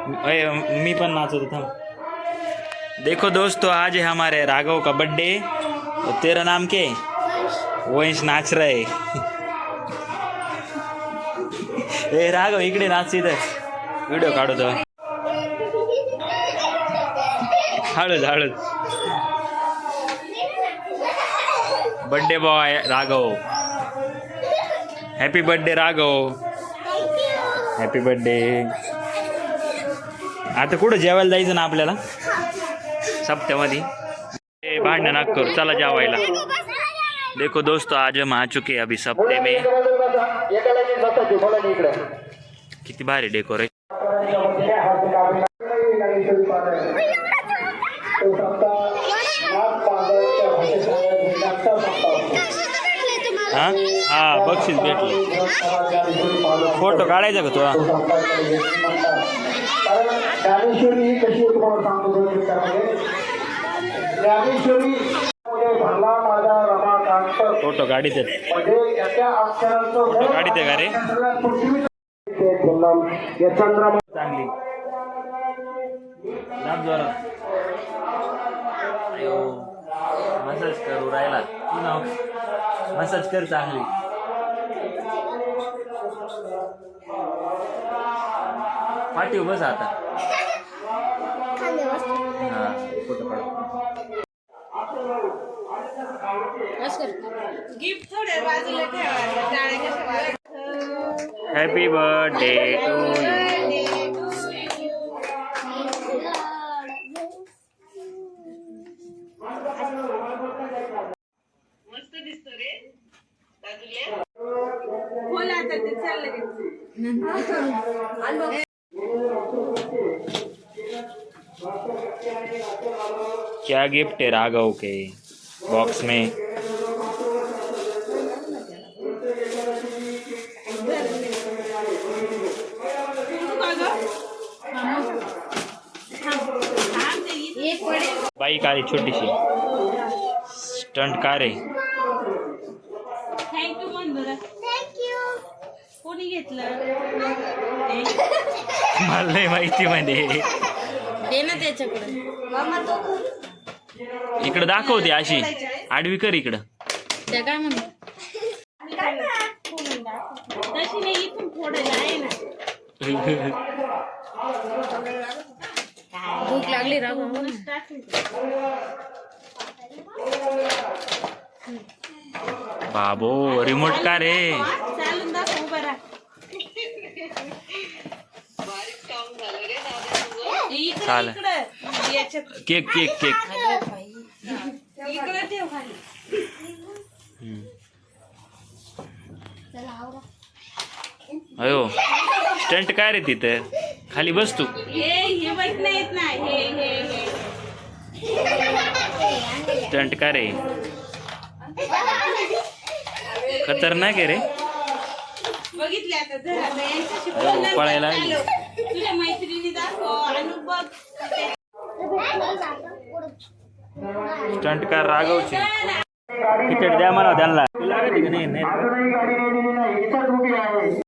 मी पण नाचत था। देखो दोस्तों, आज है हमारे राघव का बर्थडे। तो तेरा नाम क्या है? वंश नाच रहा है। ए राघव इकडे नाच, इधर व्हिडिओ काढू तो। हळूच हळूच। Birthday boy Raghav, happy birthday Raghav, happy birthday. आता कुठं जेवायला जायचं ना आपल्याला सप्त्यामध्ये। भांडण नाक करू, चला जेवायला। देखो दोस्तों, आज हम आ चुके अभी सप्ते में। किती भारी डेकोरेशन। हा बक्षीस भेटलं। फोटो काढायचा का तुला? फोटो गाडीत फोटो गाडीत का रे? चांगली मसाज करू राहिला तू ना, मसाज कर चांगली। पाठी बस आता। हा फोटो काढ। गिफ्ट थोडे बाजूला ठेवा। Happy birthday to you. मस्त दिसतो रे बाजूला। बोल आता ते चाललं। क्या गिफ्ट है राघव के बॉक्स में? बाईक आली छोटीशी, स्टंट कार आहे। थँक्यू म्हण बरं। थँक्यू। कोणी घेतलं? मला नाही माहिती म्हणे। दे ना त्याच्याकडे। इकडं दाखवते अशी आडवी कर इकडं। त्या काय म्हणते? तशी नाही, इथून थोडं आहे ना। भूक लागली राव। बाबो रिमोट का रे? चालून दाखव बरं। चालेल। केक केक केक इकडे ठेव खाली। अयो स्टंट काय रे तिथं? खाली बस तू। हे बघ येत ना, हे स्टंट का रे? खतरनाक आहे रे। बघितले आता जरा यांच्याशी अयो, बोलणं पळायला चालू। तुझ्या मैत्रिणी दाखव आणि बघ। Stunt car राघवची। तिकीट द्या मला त्यांना। लागत की नाही?